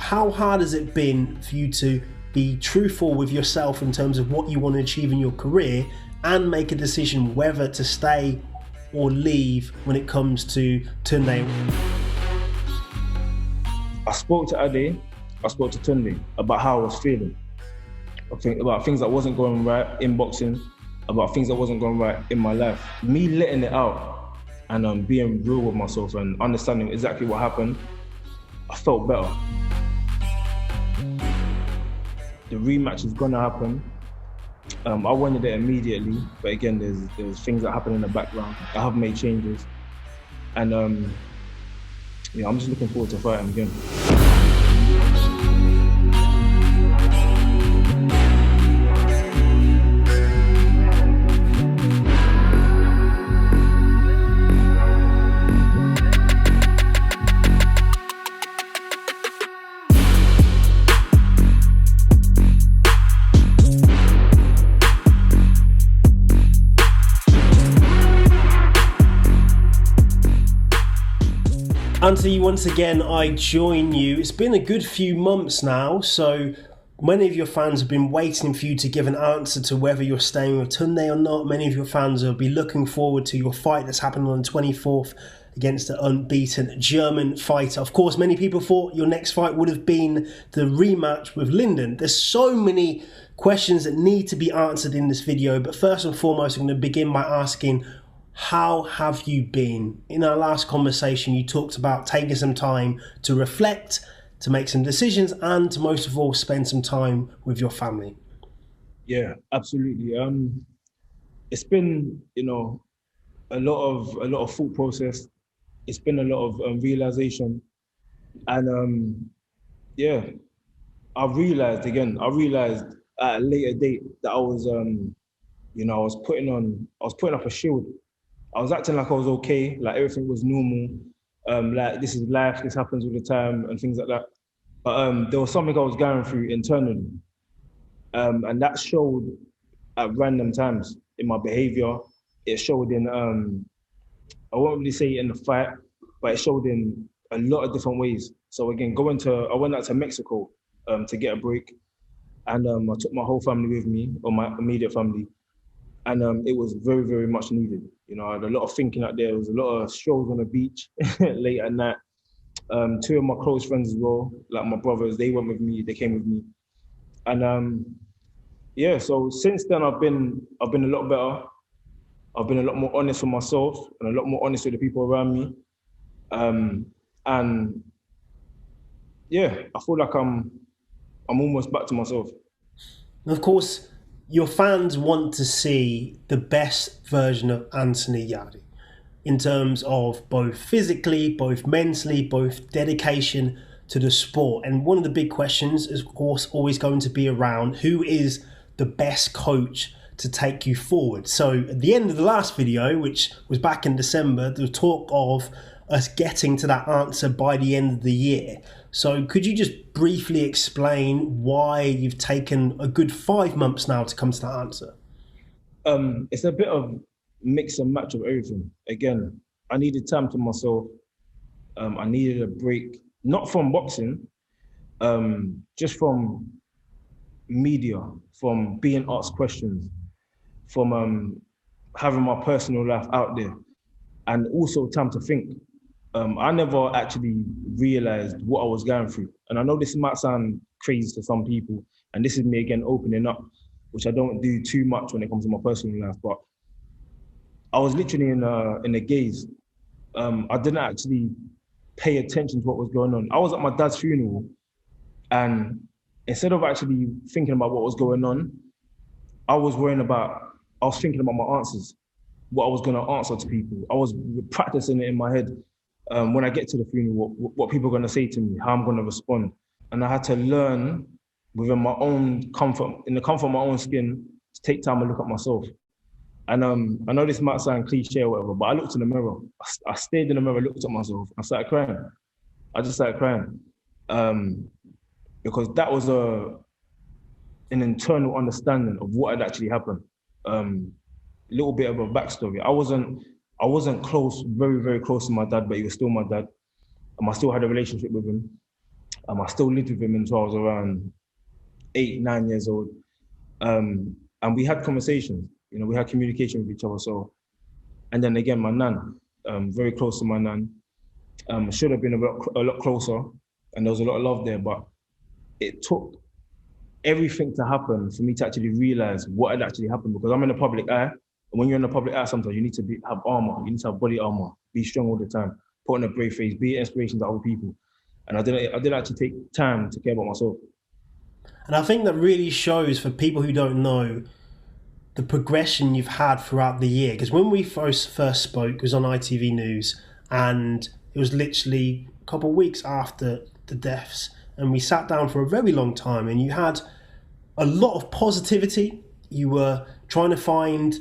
how hard has it been for you to be truthful with yourself in terms of what you want to achieve in your career and make a decision whether to stay or leave when it comes to Tunde? I spoke to Ade, I spoke to Tunde about how I was feeling. About things that wasn't going right in boxing, about things that wasn't going right in my life. Me letting it out and being real with myself and understanding exactly what happened, I felt better. The rematch is gonna happen. I wanted it immediately, but again, there's things that happen in the background. I have made changes, and I'm just looking forward to fighting again. Anthony, once again, I join you. It's been a good few months now, so many of your fans have been waiting for you to give an answer to whether you're staying with Tunde or not. Many of your fans will be looking forward to your fight that's happening on the 24th against the unbeaten German fighter. Of course, many people thought your next fight would have been the rematch with Lyndon. There's so many questions that need to be answered in this video, but first and foremost, I'm going to begin by asking, how have you been? In our last conversation, you talked about taking some time to reflect, to make some decisions, and to most of all, spend some time with your family. Yeah, absolutely. It's been, a lot of thought process. It's been a lot of realization, and I realized at a later date that I was, I was putting up a shield. I was acting like I was okay, like everything was normal, like this is life, this happens all the time, and things like that. But there was something I was going through internally, and that showed at random times in my behavior. It showed in, I won't really say in the fight, but it showed in a lot of different ways. So again, I went out to Mexico to get a break, and I took my whole family with me, or my immediate family. And it was very, very much needed. I had a lot of thinking out there. There was a lot of strolls on the beach late at night. Two of my close friends as well, like my brothers, they went with me, they came with me. And so since then I've been a lot better. I've been a lot more honest with myself and a lot more honest with the people around me. I feel like I'm almost back to myself. Of course, your fans want to see the best version of Anthonyyarde in terms of both physically, both mentally, both dedication to the sport. And one of the big questions is, of course, always going to be around who is the best coach to take you forward. So at the end of the last video, which was back in December, there was talk of us getting to that answer by the end of the year. So could you just briefly explain why you've taken a good 5 months now to come to that answer? It's a bit of mix and match of everything. Again, I needed time to myself. I needed a break, not from boxing, just from media, from being asked questions, from having my personal life out there, and also time to think. I never actually realized what I was going through. And I know this might sound crazy to some people, and this is me again opening up, which I don't do too much when it comes to my personal life, but I was literally in a gaze. I didn't actually pay attention to what was going on. I was at my dad's funeral, and instead of actually thinking about what was going on, I was thinking about my answers, what I was gonna answer to people. I was practicing it in my head. When I get to the funeral, what people are going to say to me, how I'm going to respond. And I had to learn within my own comfort, in the comfort of my own skin, to take time and look at myself. And I know this might sound cliche or whatever, but I looked in the mirror. I stayed in the mirror, looked at myself, I started crying. I just started crying. Because that was an internal understanding of what had actually happened. A little bit of a backstory. I wasn't close, very, very close to my dad, but he was still my dad. I still had a relationship with him. I still lived with him until I was around 8, 9 years old. And we had conversations, we had communication with each other. So, and then again, my nan, very close to my nan, should have been a lot closer, and there was a lot of love there. But it took everything to happen for me to actually realize what had actually happened, because I'm in the public eye. And when you're in the public eye, sometimes you need to have armor, you need to have body armor, be strong all the time, put on a brave face, be an inspiration to other people. And I didn't actually take time to care about myself. And I think that really shows for people who don't know the progression you've had throughout the year. Because when we first spoke, it was on ITV News, and it was literally a couple of weeks after the deaths, and we sat down for a very long time, and you had a lot of positivity. You were trying to find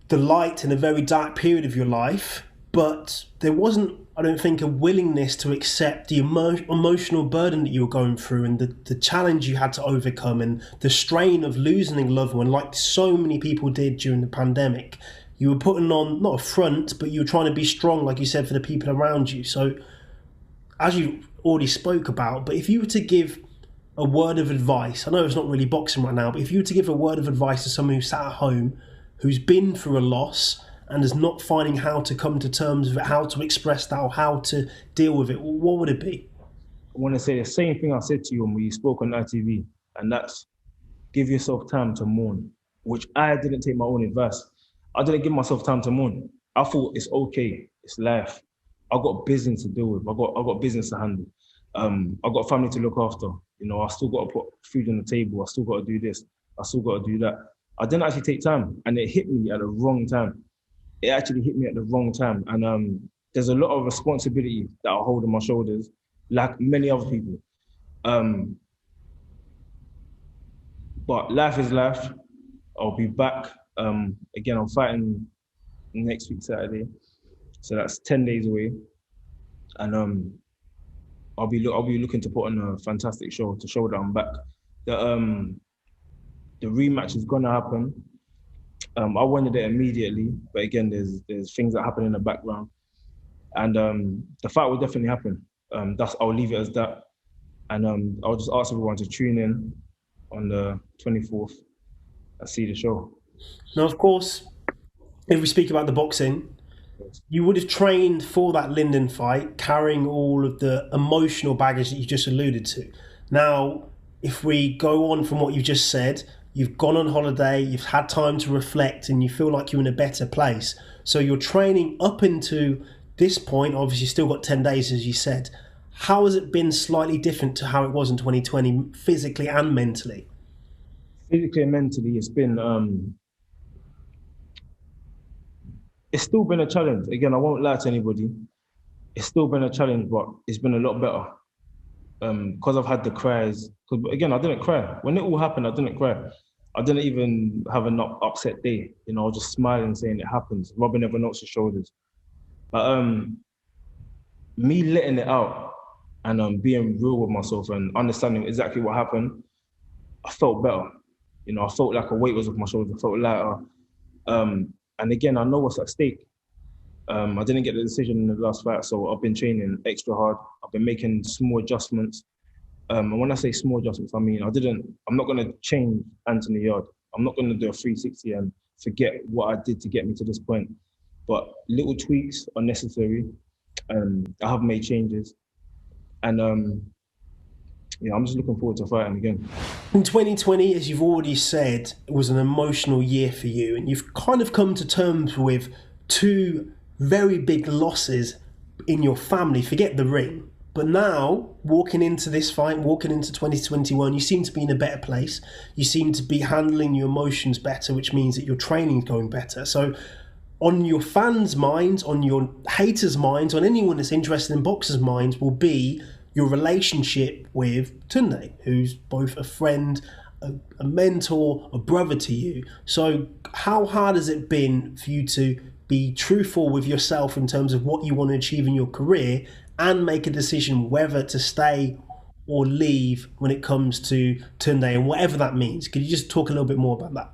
the light in a very dark period of your life, but there wasn't, I don't think, a willingness to accept the emotional burden that you were going through, and the challenge you had to overcome, and the strain of losing a loved one, like so many people did during the pandemic. You were putting on, not a front, but you were trying to be strong, like you said, for the people around you. So, as you already spoke about, but if you were to give a word of advice, I know it's not really boxing right now, but if you were to give a word of advice to someone who's sat at home, who's been through a loss, and is not finding how to come to terms with it, how to express that, or how to deal with it, what would it be? I want to say the same thing I said to you when we spoke on ITV, and that's give yourself time to mourn, which I didn't take my own advice. I didn't give myself time to mourn. I thought it's okay, it's life. I got business to deal with. I got business to handle. I got family to look after. I still got to put food on the table. I still got to do this. I still got to do that. I didn't actually take time, and it hit me at the wrong time. It actually hit me at the wrong time, and there's a lot of responsibility that I hold on my shoulders, like many other people. But life is life. I'll be back. Again, I'm fighting next week Saturday, so that's 10 days away, and I'll be looking to put on a fantastic show to show that I'm back. The rematch is gonna happen. I wanted it immediately, but again, there's things that happen in the background, and the fight will definitely happen. I'll leave it as that, and I'll just ask everyone to tune in on the 24th and see the show. Now, of course, if we speak about the boxing, you would have trained for that Lyndon fight, carrying all of the emotional baggage that you just alluded to. Now, if we go on from what you just said, you've gone on holiday, you've had time to reflect, and you feel like you're in a better place. So you're training up into this point, obviously still got 10 days, as you said. How has it been slightly different to how it was in 2020, physically and mentally? Physically and mentally, it's still been a challenge. Again, I won't lie to anybody. It's still been a challenge, but it's been a lot better. Because I've had the cries. Because again, I didn't cry. When it all happened, I didn't cry. I didn't even have an upset day. I was just smiling, saying it happens, rubbing everyone else's shoulders. But me letting it out and being real with myself and understanding exactly what happened, I felt better. I felt like a weight was off my shoulders. I felt lighter. And again, I know what's at stake. I didn't get the decision in the last fight, so I've been training extra hard. I've been making small adjustments. And when I say small adjustments, I mean I'm not going to change Anthonyyarde. I'm not going to do a 360 and forget what I did to get me to this point. But little tweaks are necessary. I have made changes, and I'm just looking forward to fighting again. In 2020, as you've already said, it was an emotional year for you, and you've kind of come to terms with two very big losses in your family. Forget the ring. But now, walking into this fight, walking into 2021, you seem to be in a better place. You seem to be handling your emotions better, which means that your training's going better. So on your fans' minds, on your haters' minds, on anyone that's interested in boxers' minds will be your relationship with Tunde, who's both a friend, a mentor, a brother to you. So how hard has it been for you to be truthful with yourself in terms of what you want to achieve in your career and make a decision whether to stay or leave when it comes to Tunde and whatever that means? Could you just talk a little bit more about that?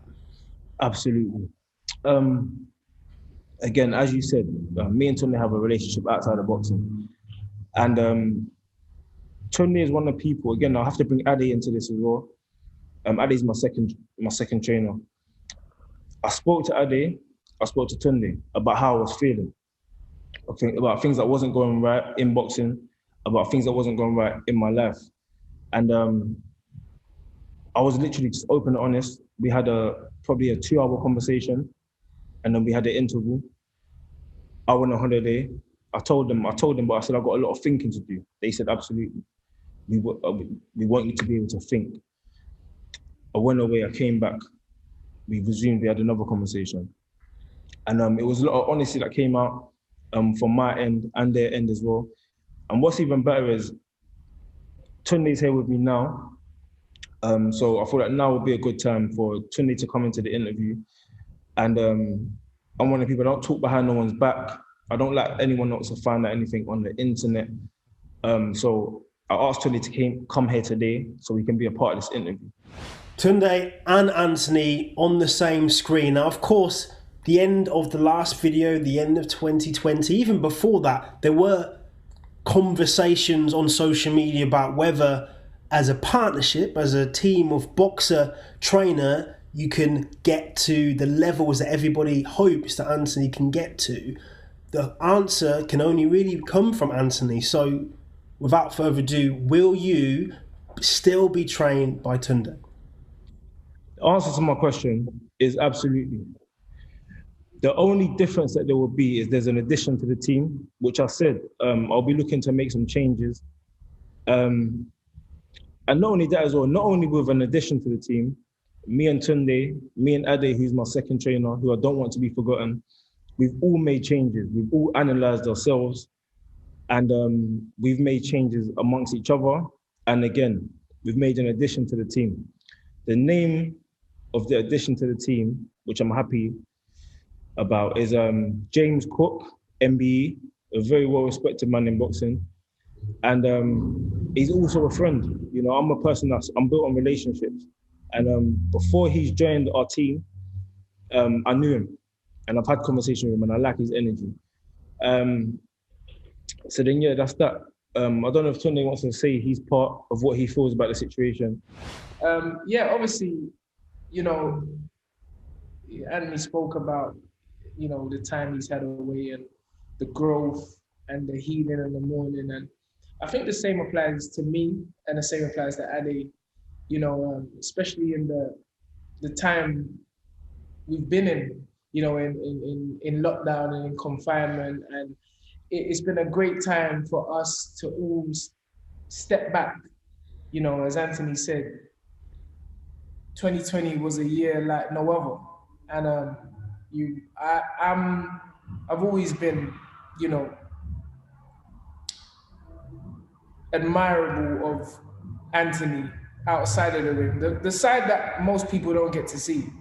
Absolutely. Again, as you said, me and Tunde have a relationship outside of boxing. And Tunde is one of the people. Again, I'll have to bring Ade into this as well. Ade's my second trainer. I spoke to Ade. I spoke to Tunde about how I was feeling. About things that wasn't going right in boxing, about things that wasn't going right in my life, and I was literally just open and honest. We had probably a 2-hour conversation, and then we had an interval. I went on holiday. I told them, but I said I've got a lot of thinking to do. They said absolutely. We want you to be able to think. I went away. I came back. We resumed. We had another conversation, and it was a lot of honesty that came out from my end and their end as well. And what's even better is Tunde's here with me now. So I thought that now would be a good time for Tunde to come into the interview. And I'm one of the people that don't talk behind no one's back. I don't like anyone else to find out anything on the internet. So I asked Tunde to come here today so we can be a part of this interview. Tunde and Anthony on the same screen. Now, of course, the end of the last video, the end of 2020, even before that, there were conversations on social media about whether, as a partnership, as a team of boxer trainer, you can get to the levels that everybody hopes that Anthony can get to. The answer can only really come from Anthony. So, without further ado, will you still be trained by Tunde? The answer to my question is absolutely. The only difference that there will be is there's an addition to the team, which I said, I'll be looking to make some changes. And not only that as well, not only with an addition to the team, me and Tunde, me and Ade, who's my second trainer, who I don't want to be forgotten, we've all made changes. We've all analysed ourselves, and we've made changes amongst each other. And again, we've made an addition to the team. The name of the addition to the team, which I'm happy about, is James Cook, MBE, a very well-respected man in boxing. And he's also a friend. You know, I'm a person I'm built on relationships. And before he's joined our team, I knew him. And I've had conversation with him, and I like his energy. So then, yeah, that's that. I don't know if Tunde wants to say his part of what he feels about the situation. Yeah, obviously, you know, Anthony spoke about, you know, the time he's had away and the growth and the healing in the morning. And I think the same applies to me and the same applies to Ade, you know, especially in the time we've been in, you know, in lockdown and in confinement. And it's been a great time for us to all step back. You know, as Anthony said, 2020 was a year like no other. And I've always been, you know, admirable of Anthony outside of the ring, the side that most people don't get to see.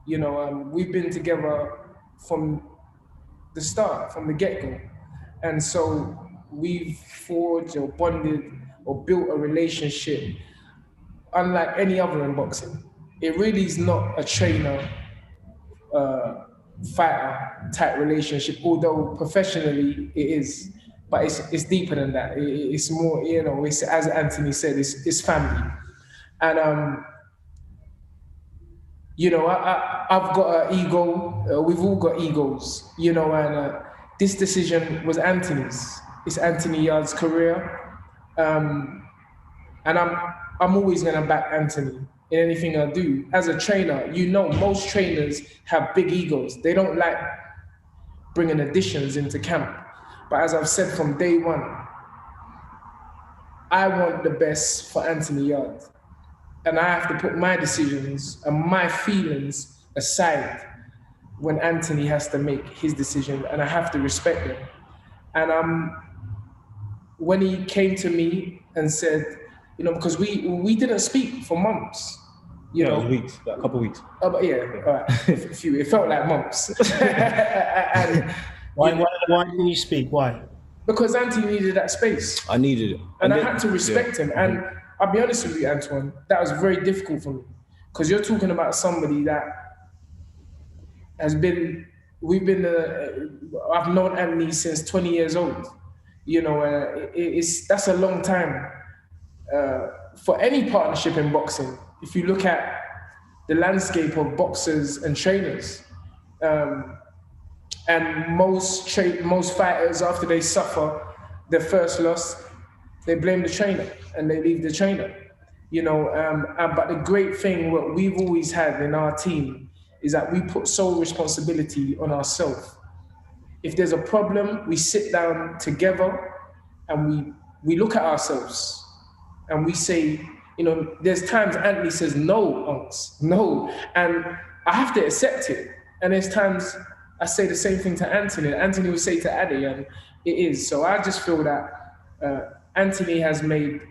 You know, we've been together from the start, from the get-go. And so we've forged or bonded or built a relationship unlike any other in boxing. It really is not a trainer fighter type relationship, although professionally it is, but it's deeper than that. It's more, you know, it's, as Anthony said, it's family. And you know, I've got an ego. We've all got egos, you know, and this decision was Anthony's. It's Anthonyyarde's career, and I'm always gonna back Anthony in anything I do. As a trainer, you know, most trainers have big egos. They don't like bringing additions into camp. But as I've said from day one, I want the best for Anthonyyarde. And I have to put my decisions and my feelings aside when Anthony has to make his decision, and I have to respect them. And when he came to me and said, you know, because we didn't speak for months, you know. It was weeks, like a couple of weeks. Oh, but yeah, all right. It felt like months. And, Why didn't you speak? Why? Because Anthony needed that space. I needed it. And I had to respect him. And I'll be honest with you, Antoine, that was very difficult for me. Because you're talking about somebody that has been, I've known Anthony since 20 years old. You know, that's a long time. for any partnership in boxing, if you look at the landscape of boxers and trainers, and most fighters, after they suffer their first loss, they blame the trainer and they leave the trainer. But the great thing, what we've always had in our team, is that we put sole responsibility on ourselves. If there's a problem, we sit down together and we look at ourselves and we say, there's times Anthony says, no, Unks, no. And I have to accept it. And there's times I say the same thing to Anthony. Anthony will say to Addy, and it is. So I just feel that Anthony has made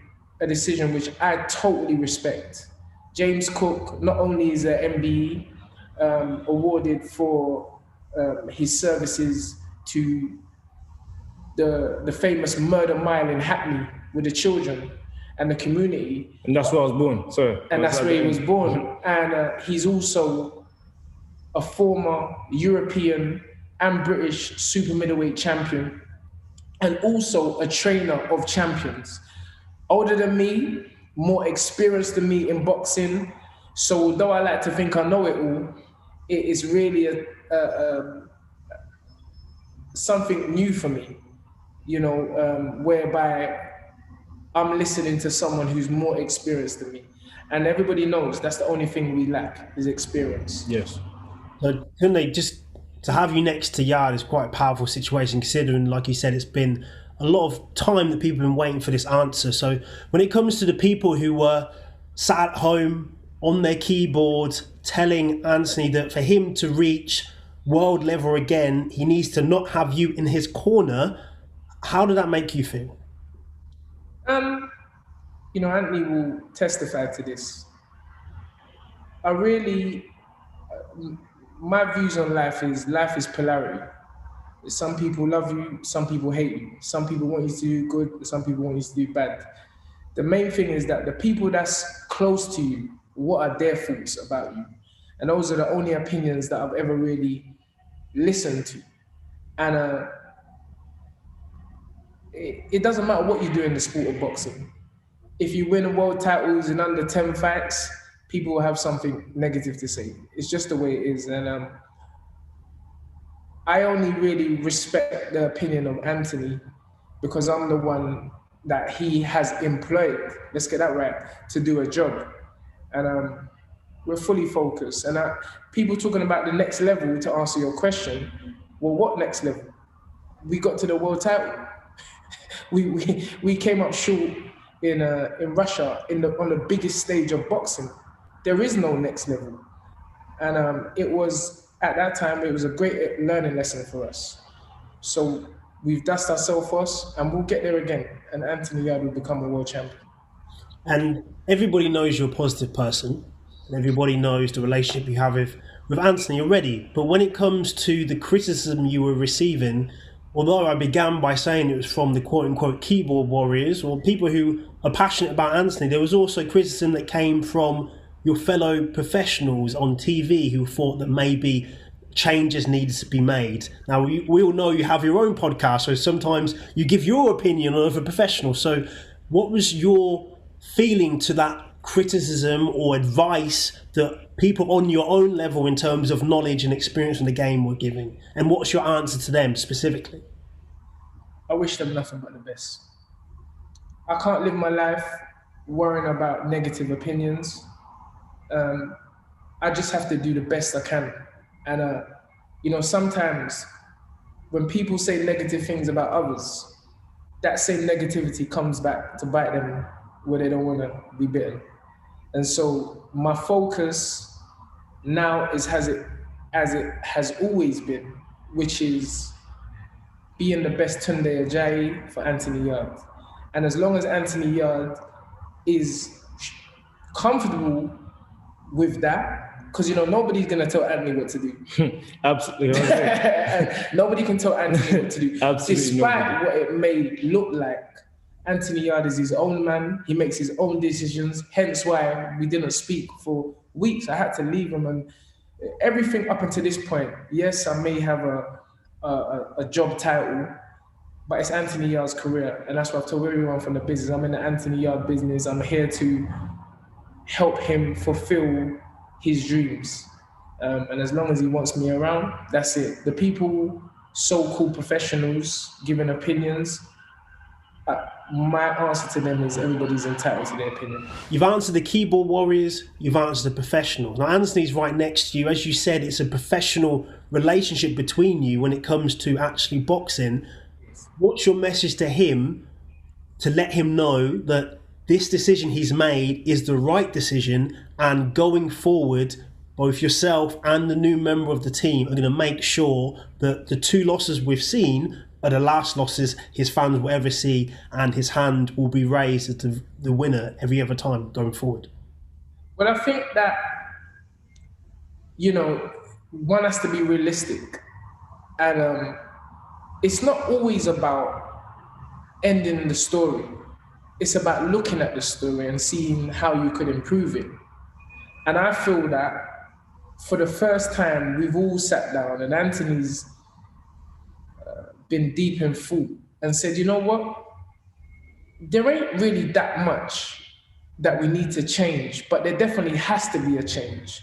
a decision which I totally respect. James Cook not only is an MBE awarded for his services to the famous Murder Mile in Hackney with the children and the community. And that's where I was born. Sorry. And that's where he was born. And he's also a former European and British super middleweight champion, and also a trainer of champions. Older than me, more experienced than me in boxing. So although I like to think I know it all, it is really something new for me, whereby I'm listening to someone who's more experienced than me. And everybody knows that's the only thing we lack, is experience. Yes. So Tunde, just to have you next to Yarde is quite a powerful situation, considering, like you said, it's been a lot of time that people have been waiting for this answer. So when it comes to the people who were sat at home on their keyboard telling Anthony that for him to reach world level again, he needs to not have you in his corner, how did that make you feel? Anthony will testify to this. My views on life is polarity. Some people love you, some people hate you. Some people want you to do good, some people want you to do bad. The main thing is that the people that's close to you, what are their thoughts about you? And those are the only opinions that I've ever really listened to. And it doesn't matter what you do in the sport of boxing. If you win world titles in under 10 fights, people will have something negative to say. It's just the way it is. And I only really respect the opinion of Anthony because I'm the one that he has employed, let's get that right, to do a job. And we're fully focused. And people talking about the next level, to answer your question, well, what next level? We got to the world title. we came up short in Russia on the biggest stage of boxing. There is no next level. And it was, at that time, it was a great learning lesson for us. So we've dusted ourselves first and we'll get there again. And Anthonyyarde will become a world champion. And everybody knows you're a positive person. And everybody knows the relationship you have with Anthony already. But when it comes to the criticism you were receiving, although I began by saying it was from the quote-unquote keyboard warriors or people who are passionate about Anthony, there was also criticism that came from your fellow professionals on TV who thought that maybe changes needed to be made. Now, we all know you have your own podcast, so sometimes you give your opinion on other professionals. So what was your feeling to that criticism or advice that people on your own level in terms of knowledge and experience in the game were giving? And what's your answer to them specifically? I wish them nothing but the best. I can't live my life worrying about negative opinions. I just have to do the best I can. And, sometimes when people say negative things about others, that same negativity comes back to bite them where they don't want to be bitten. And so my focus now is as it has always been, which is being the best Tunde Ajayi for Anthonyyarde. And as long as Anthonyyarde is comfortable with that, because nobody's gonna tell Anthony what to do. Absolutely. Nobody can tell Anthony what to do. Absolutely. Despite what it may look like, Anthonyyarde is his own man. He makes his own decisions. Hence why we didn't speak for weeks. I had to leave him, and everything up until this point. Yes, I may have a job title, but it's Anthonyyarde's career. And that's what I've told everyone from the business. I'm in the Anthonyyarde business. I'm here to help him fulfill his dreams. And as long as he wants me around, that's it. The people, so-called professionals, giving opinions, my answer to them is everybody's entitled to their opinion. You've answered the keyboard warriors, you've answered the professionals. Now, Anthony's right next to you. As you said, it's a professional relationship between you when it comes to actually boxing. What's your message to him to let him know that this decision he's made is the right decision, and going forward, both yourself and the new member of the team are going to make sure that the 2 losses we've seen are the last losses his fans will ever see, and his hand will be raised as the winner every other time going forward? Well, I think that, one has to be realistic. And it's not always about ending the story. It's about looking at the story and seeing how you could improve it. And I feel that for the first time, we've all sat down, and Anthony's been deep in thought and said, you know what? There ain't really that much that we need to change, but there definitely has to be a change.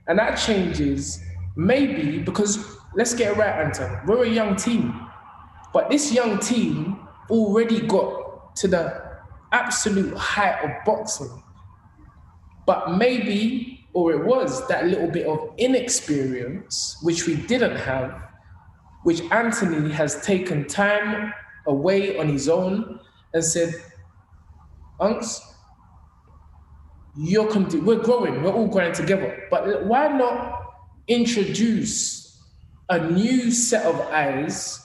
And that change is maybe because, let's get it right, Anton, we're a young team, but this young team already got to the absolute height of boxing. But maybe, or it was that little bit of inexperience, which we didn't have, which Anthony has taken time away on his own and said, Unks, we're growing, we're all growing together, but why not introduce a new set of eyes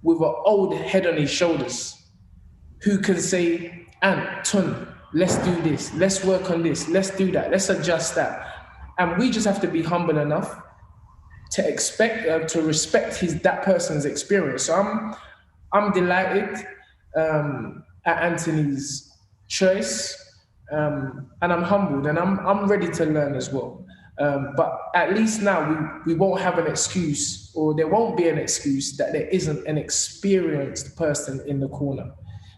with an old head on his shoulders who can say, Anton, let's do this, let's work on this, let's do that, let's adjust that. And we just have to be humble enough to respect that person's experience. So I'm delighted at Anthony's choice, and I'm humbled, and I'm ready to learn as well. But at least now we won't have an excuse, or there won't be an excuse that there isn't an experienced person in the corner.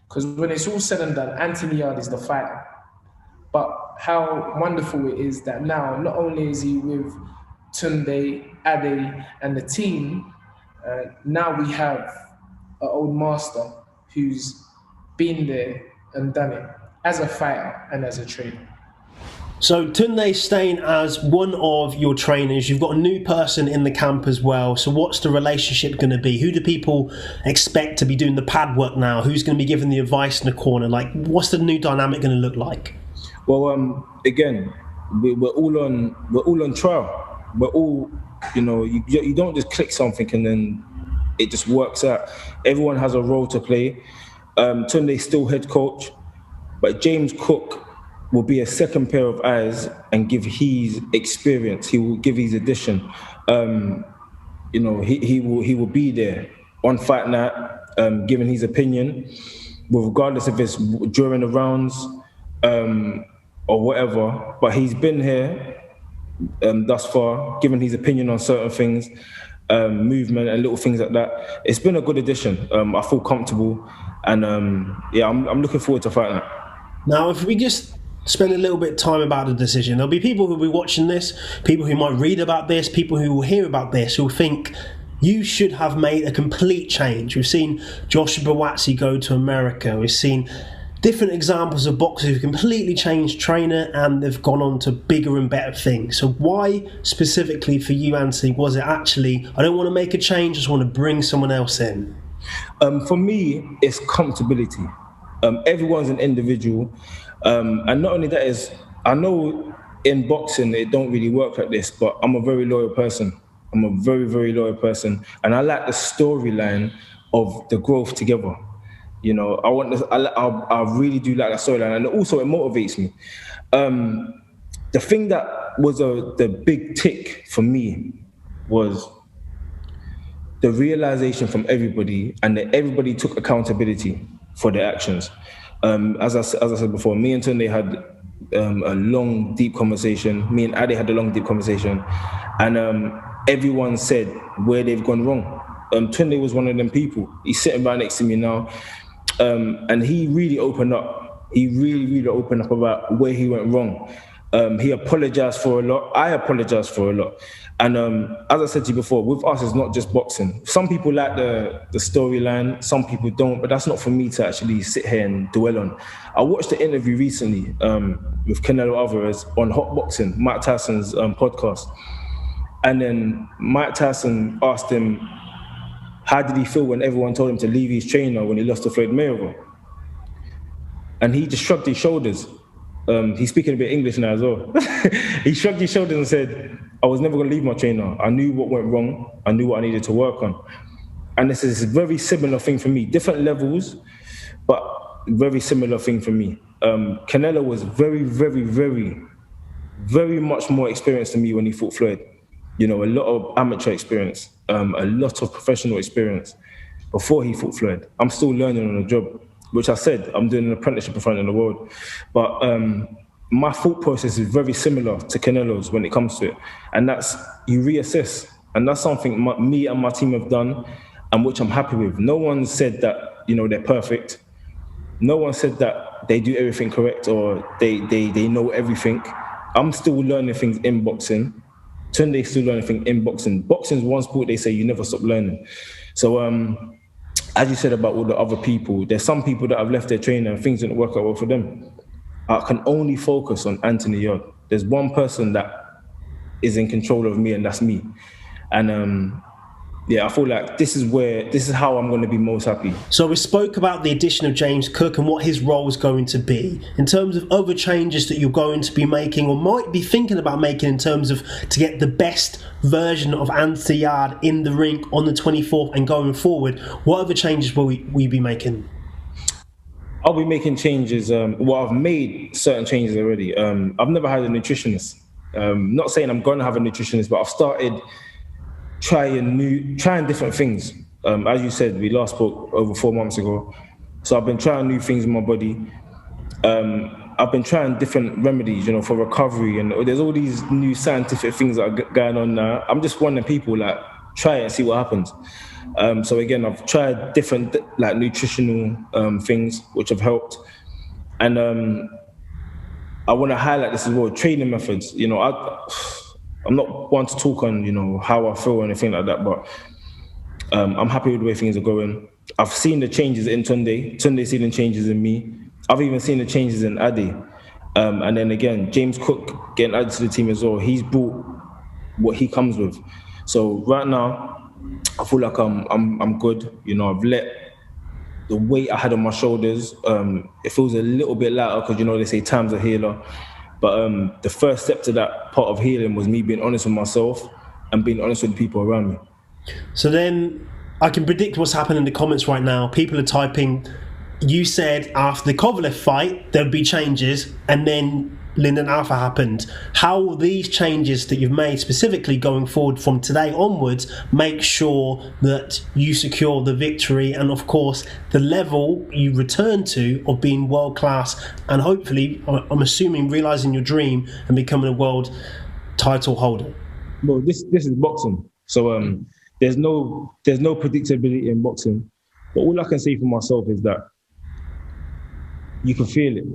Because when it's all said and done, Anthonyyarde is the fighter. But how wonderful it is that now, not only is he with Tunde Ajayi and the team, now we have an old master who's been there and done it as a fighter and as a trainer. So Tunde's staying as one of your trainers. You've got a new person in the camp as well. So what's the relationship going to be? Who do people expect to be doing the pad work now? Who's going to be giving the advice in the corner? Like, what's the new dynamic going to look like? Well, again, we're all on trial. We're all, you don't just click something and then it just works out. Everyone has a role to play. Tunde's still head coach, but James Cook will be a second pair of eyes and give his experience. He will give his addition. He will be there on fight night, giving his opinion, regardless if it's during the rounds or whatever. But he's been here thus far, giving his opinion on certain things, movement and little things like that. It's been a good addition. I feel comfortable, and I'm looking forward to fight night. Now, if we just spend a little bit of time about the decision, there'll be people who will be watching this, people who might read about this, people who will hear about this, who will think you should have made a complete change. We've seen Joshua Buatsi go to America. We've seen different examples of boxers who've completely changed trainer and they've gone on to bigger and better things. So why specifically for you, Anthony, was it actually, I don't want to make a change, I just want to bring someone else in? For me, it's comfortability. Everyone's an individual. And not only that is, I know in boxing it don't really work like this, but I'm a very loyal person. I'm a very, very loyal person. And I like the storyline of the growth together. I really do like that storyline. And also it motivates me. The thing that was the big tick for me was the realization from everybody, and that everybody took accountability for their actions. As I said before, me and Tunde had a long, deep conversation. Me and Ade had a long, deep conversation. And everyone said where they've gone wrong. Tunde was one of them people. He's sitting right next to me now, and he really opened up. He really opened up about where he went wrong. He apologized for a lot. I apologized for a lot. And as I said to you before, with us, it's not just boxing. Some people like the storyline, some people don't, but that's not for me to actually sit here and dwell on. I watched the interview recently with Canelo Alvarez on Hot Boxing, Mike Tyson's podcast. And then Mike Tyson asked him, how did he feel when everyone told him to leave his trainer when he lost to Floyd Mayweather? And he just shrugged his shoulders. He's speaking a bit English now as well. He shrugged his shoulders and said, I was never going to leave my trainer. I knew what went wrong. I knew what I needed to work on. And this is a very similar thing for me. Different levels, but very similar thing for me. Canelo was very much more experienced than me when he fought Floyd. You know, a lot of amateur experience, a lot of professional experience before he fought Floyd. I'm still learning on the job, which I said, I'm doing an apprenticeship in front of the world. But my thought process is very similar to Canelo's when it comes to it. And that's, you reassess. And that's something me and my team have done and which I'm happy with. No one said that, you know, they're perfect. No one said that they do everything correct or they know everything. I'm still learning things in boxing. Tunde's still learning things in boxing. Boxing's one sport they say you never stop learning. So as you said about all the other people, there's some people that have left their trainer and things didn't work out well for them. I can only focus on Anthonyyarde. There's one person that is in control of me, and that's me. And I feel like this is how I'm going to be most happy. So we spoke about the addition of James Cook and what his role is going to be. In terms of other changes that you're going to be making or might be thinking about making in terms of to get the best version of Anthonyyarde in the ring on the 24th and going forward, what other changes will we be making? I'll be making changes. I've made certain changes already. I've never had a nutritionist. Not saying I'm going to have a nutritionist, but I've started trying different things. As you said, we last spoke over 4 months ago. So I've been trying new things in my body. I've been trying different remedies, you know, for recovery. And there's all these new scientific things that are going on now. I'm just wanting people like try it and see what happens. So again, I've tried different like nutritional things which have helped, and I want to highlight this as well. Training methods. You know, I'm not one to talk on, you know, how I feel or anything like that, but I'm happy with the way things are going. I've seen the changes in Tunde. Tunde's seen the changes in me. I've even seen the changes in Ade. And then again, James Cook getting added to the team as well. He's brought what he comes with. So right now, I feel like I'm good. You know, I've let the weight I had on my shoulders, it feels a little bit lighter because, you know, they say time's a healer. But the first step to that part of healing was me being honest with myself and being honest with the people around me. So then I can predict what's happening in the comments right now. People are typing, you said after the Kovalev fight, there'd be changes, and then Lyndon Arthur happened. How will these changes that you've made specifically going forward from today onwards make sure that you secure the victory and, of course, the level you return to of being world class and hopefully, I'm assuming, realising your dream and becoming a world title holder? Well, this is boxing. So there's no predictability in boxing. But all I can say for myself is that you can feel it.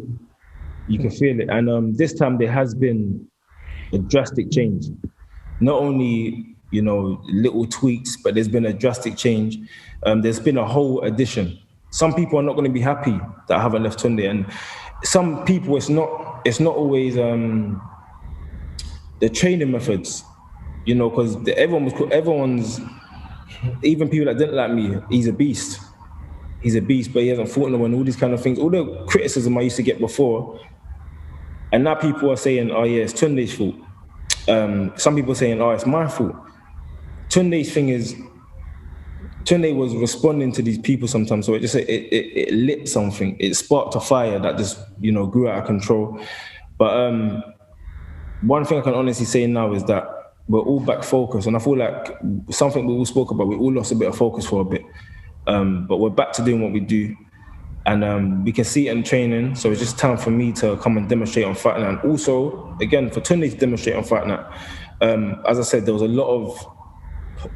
You can feel it. And this time there has been a drastic change. Not only, you know, little tweaks, but there's been a drastic change. There's been a whole addition. Some people are not going to be happy that I haven't left Tunde. And some people, it's not always the training methods, you know, because everyone's, even people that didn't like me, he's a beast. He's a beast, but he hasn't fought no one, all these kind of things. All the criticism I used to get before, and now people are saying, oh yeah, it's Tunde's fault. Some people are saying, oh, it's my fault. Tunde's thing is, Tunde was responding to these people sometimes, so it lit something. It sparked a fire that just, you know, grew out of control. But one thing I can honestly say now is that we're all back focused, and I feel like something we all spoke about, we all lost a bit of focus for a bit. But we're back to doing what we do, and we can see it in training. So it's just time for me to come and demonstrate on Fight Night, and also again for Tunde to demonstrate on Fight Night. As I said, there was a lot of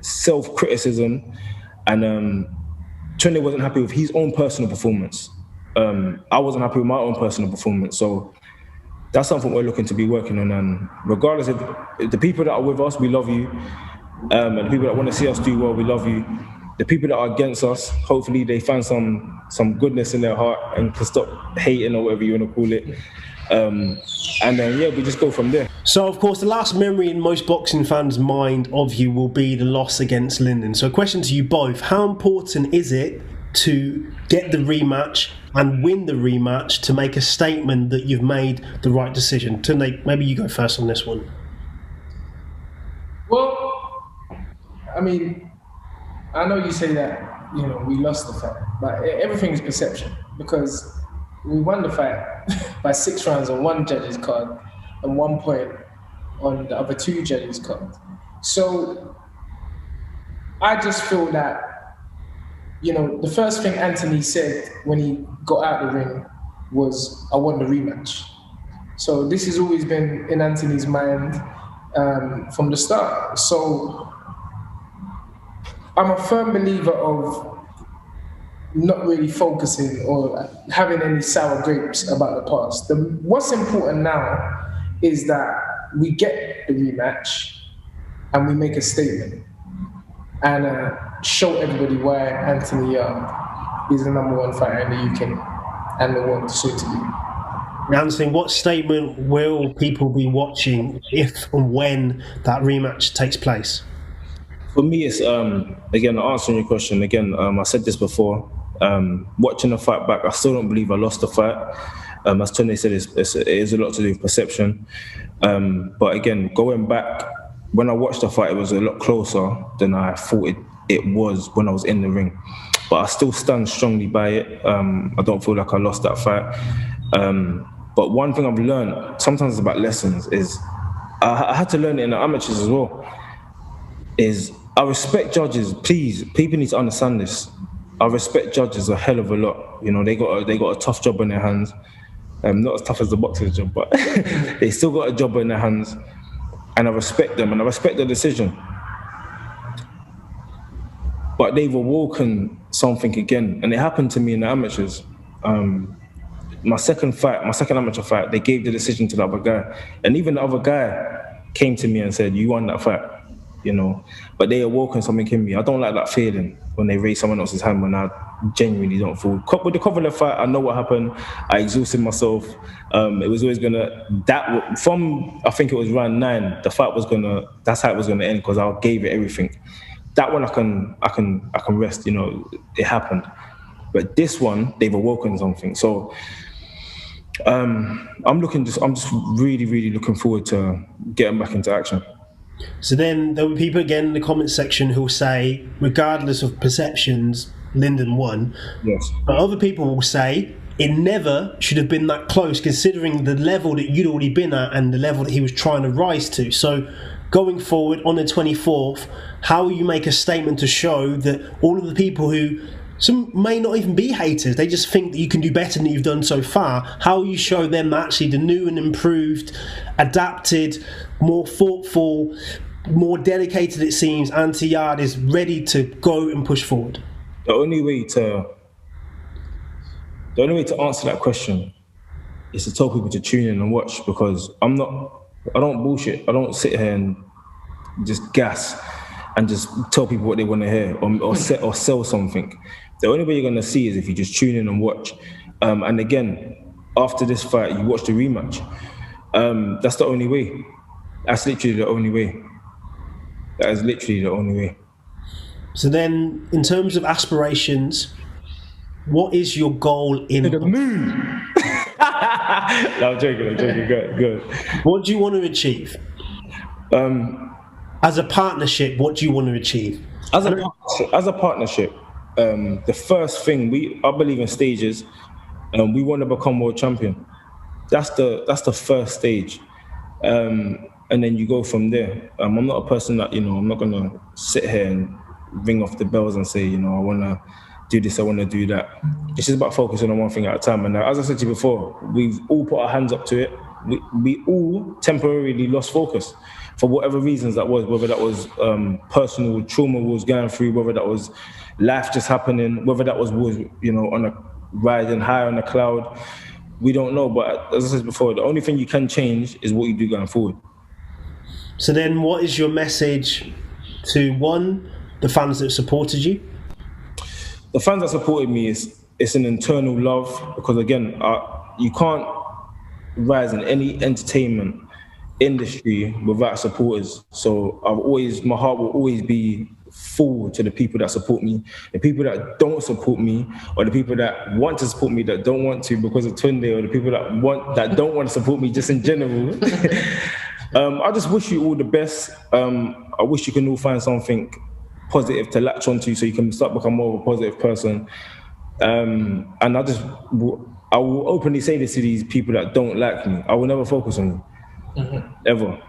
self-criticism, And Tunde wasn't happy with his own personal performance. I wasn't happy with my own personal performance. So that's something we're looking to be working on. And regardless of the people that are with us, we love you. And the people that want to see us do well, we love you. The people that are against us, hopefully they find some goodness in their heart and can stop hating or whatever you want to call it. And then, we just go from there. So, of course, the last memory in most boxing fans' mind of you will be the loss against Lyndon. So, a question to you both. How important is it to get the rematch and win the rematch to make a statement that you've made the right decision? Tunde, maybe you go first on this one. Well, I mean, I know you say that, we lost the fight, but everything is perception, because we won the fight by 6 rounds on one judge's card and 1 point on the other 2 judges' cards. So I just feel that, the first thing Anthony said when he got out the ring was, I want the rematch. So this has always been in Anthony's mind from the start. So I'm a firm believer of not really focusing or having any sour grapes about the past. What's important now is that we get the rematch and we make a statement and show everybody why Anthonyyarde is the #1 fighter in the UK and the world soon to be. Anthony, what statement will people be watching if and when that rematch takes place? For me, it's, again, answering your question, I said this before, watching the fight back, I still don't believe I lost the fight. As Tunde said, it is a lot to do with perception. But again, going back, when I watched the fight, it was a lot closer than I thought it was when I was in the ring. But I still stand strongly by it. I don't feel like I lost that fight. But one thing I've learned, sometimes it's about lessons, is I had to learn it in the amateurs as well, is I respect judges. Please, people need to understand this. I respect judges a hell of a lot. They got a tough job on their hands. Not as tough as the boxer's job, but they still got a job in their hands. And I respect them, and I respect the decision. But they've awoken something again, and it happened to me in the amateurs. My second amateur fight, they gave the decision to the other guy, and even the other guy came to me and said, "You won that fight," But they awoken something in me. I don't like that feeling when they raise someone else's hand when I genuinely don't feel. With the Kovalev fight, I know what happened. I exhausted myself. It was always I think it was round 9. The fight that's how it was gonna end, because I gave it everything. That one I can rest. It happened. But this one, they've awoken something. So I'm just really, really looking forward to getting back into action. So then there were people again in the comment section who will say, regardless of perceptions, Lyndon won. Yes. But other people will say it never should have been that close, considering the level that you'd already been at and the level that he was trying to rise to. So going forward on the 24th, how will you make a statement to show that all of the people who, some may not even be haters, they just think that you can do better than you've done so far, how will you show them that actually the new and improved, adapted, more thoughtful, more dedicated, it seems, Anthonyyarde is ready to go and push forward? The only way to answer that question is to tell people to tune in and watch, because I don't bullshit. I don't sit here and just gas and just tell people what they want to hear or sell something. The only way you're going to see is if you just tune in and watch. And again, after this fight, you watch the rematch. That's the only way. That's literally the only way. That is literally the only way. So then, in terms of aspirations, what is your goal in the moon? No, I'm joking. Good. What do you want to achieve? As a partnership, what do you want to achieve? As a partnership, the first thing I believe in stages. We want to become world champion. That's the first stage, and then you go from there. I'm not a person that I'm not gonna sit here and ring off the bells and say I want to do this, I want to do that. It's just about focusing on one thing at a time. And as I said to you before, we've all put our hands up to it. we all temporarily lost focus for whatever reasons that was, whether that was personal trauma we was going through, whether that was life just happening, whether that was on a riding high on a cloud. We don't know, but as I said before, the only thing you can change is what you do going forward. So then what is your message to, one, the fans that supported you? The fans that supported me, it's an internal love, because again, you can't rise in any entertainment industry without supporters. So my heart will always be full to the people that support me. The people that don't support me, or the people that want to support me that don't want to because of Tunde, or the people that don't want to support me just in general. I just wish you all the best. I wish you can all find something positive to latch onto so you can start become more of a positive person. And I will openly say this to these people that don't like me. I will never focus on you, ever.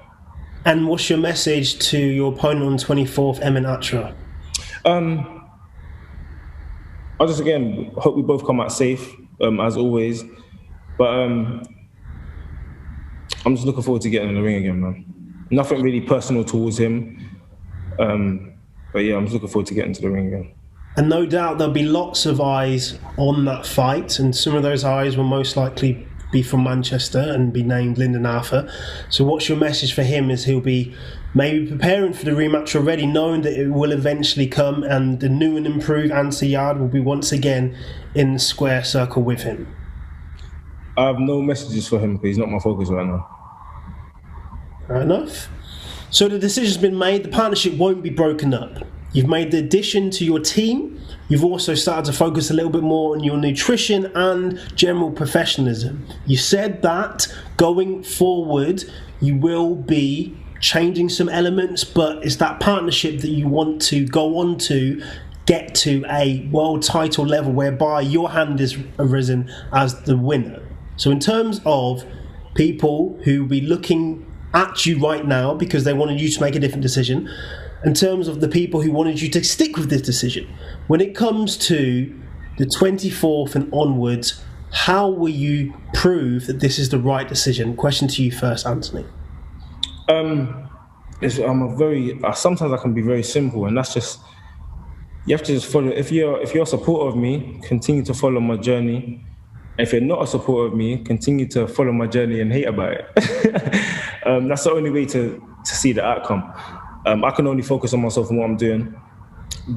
And what's your message to your opponent on 24th, Anthonyyarde? I just, again, hope we both come out safe, as always. But I'm just looking forward to getting in the ring again, man. Nothing really personal towards him. But yeah, I'm just looking forward to getting to the ring again. And no doubt there'll be lots of eyes on that fight, and some of those eyes will most likely be from Manchester and be named Lyndon Arthur. So what's your message for him as he'll be maybe preparing for the rematch already, knowing that it will eventually come and the new and improved Anthonyyarde will be once again in the square circle with him? I have no messages for him because he's not my focus right now. Fair enough. So the decision's been made. The partnership won't be broken up. You've made the addition to your team. You've also started to focus a little bit more on your nutrition and general professionalism. You said that going forward, you will be changing some elements, but it's that partnership that you want to go on to get to a world title level whereby your hand is arisen as the winner. So in terms of people who will be looking at you right now because they wanted you to make a different decision, in terms of the people who wanted you to stick with this decision, when it comes to the 24th and onwards, how will you prove that this is the right decision? Question to you first, Anthony. Sometimes I can be very simple, and that's just, you have to just follow. If you're a supporter of me, continue to follow my journey. If you're not a supporter of me, continue to follow my journey and hate about it. That's the only way to see the outcome. I can only focus on myself and what I'm doing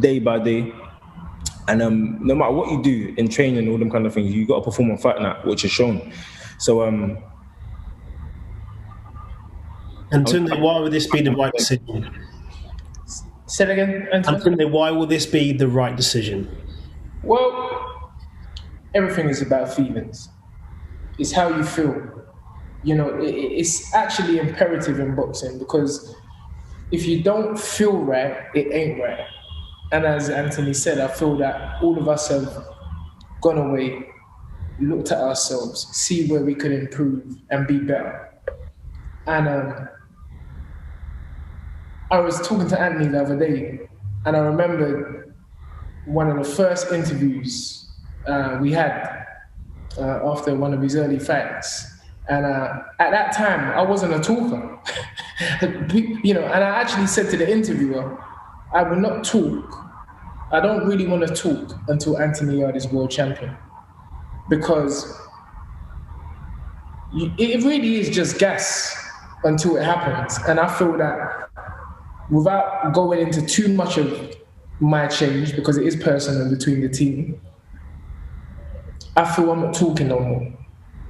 day by day. And no matter what you do in training and all them kind of things, you got to perform on fight night, which is shown. So, and Tunde, why would this be the right decision? Say it again, Anthony. Tunde, why will this be the right decision? Well, everything is about feelings. It's how you feel. You know, it's actually imperative in boxing, because if you don't feel right, it ain't right. And as Anthony said, I feel that all of us have gone away, looked at ourselves, see where we could improve and be better. And I was talking to Anthony the other day, and I remembered one of the first interviews we had after one of his early fights. And at that time, I wasn't a talker. And I actually said to the interviewer, I will not talk. I don't really want to talk until Anthonyyarde is world champion. Because it really is just gas until it happens. And I feel that without going into too much of my change, because it is personal between the team, I feel I'm not talking no more.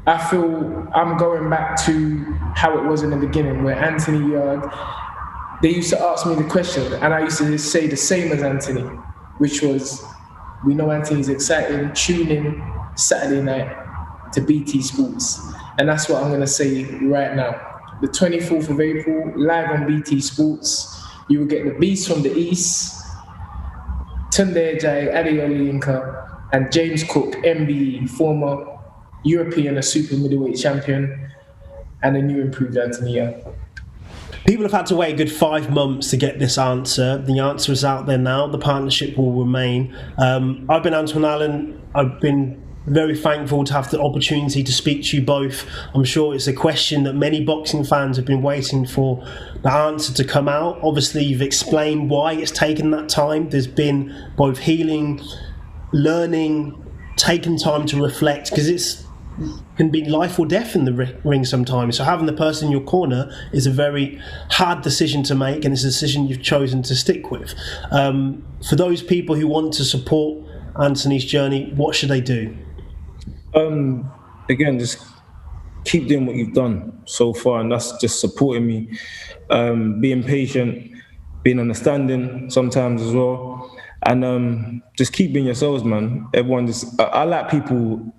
I feel I'm going back to how it was in the beginning, where Anthonyyarde, they used to ask me the question, and I used to say the same as Anthony, which was, we know Anthony's exciting, tune in Saturday night to BT Sports. And that's what I'm going to say right now. The 24th of April, live on BT Sports, you will get the Beast from the East, Tunde Ajayi, Adeola, and James Cook, MBE, former European and super middleweight champion, and a new improved Anthonyyarde. People have had to wait a good 5 months to get this answer. The answer is out there now. The partnership will remain. I've been Antoine Allen. I've been Very thankful to have the opportunity to speak to you both. I'm sure it's a question that many boxing fans have been waiting for the answer to come out. Obviously, you've explained why it's taken that time. There's been both healing, learning, taking time to reflect, because it's can be life or death in the ring sometimes. So having the person in your corner is a very hard decision to make, and it's a decision you've chosen to stick with. For those people who want to support Anthony's journey, what should they do? Again, just keep doing what you've done so far, and that's just supporting me, being patient, being understanding sometimes as well, and just keep being yourselves, man. Everyone I like people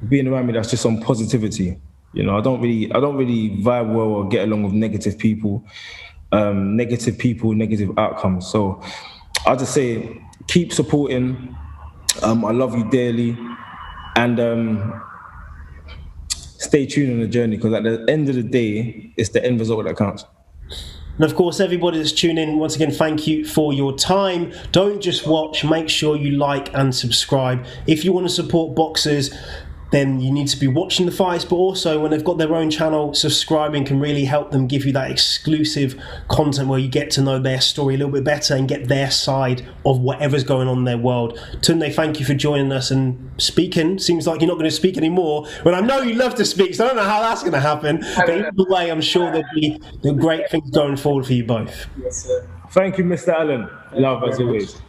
being around me that's just on positivity. You know, I don't really vibe well or get along with negative people, negative outcomes. So I'll just say keep supporting. I love you dearly, and stay tuned on the journey, because at the end of the day, it's the end result that counts. And of course, everybody that's tuning in, once again, thank you for your time. Don't just watch, make sure you like and subscribe. If you want to support boxers, then you need to be watching the fights, but also when they've got their own channel, subscribing can really help them give you that exclusive content where you get to know their story a little bit better and get their side of whatever's going on in their world. Tunde, thank you for joining us and speaking. Seems like you're not going to speak anymore, but I know you love to speak, so I don't know how that's going to happen. But either way, I'm sure there'll be the great things going forward for you both. Yes, sir. Thank you, Mr. Allen. Love as always.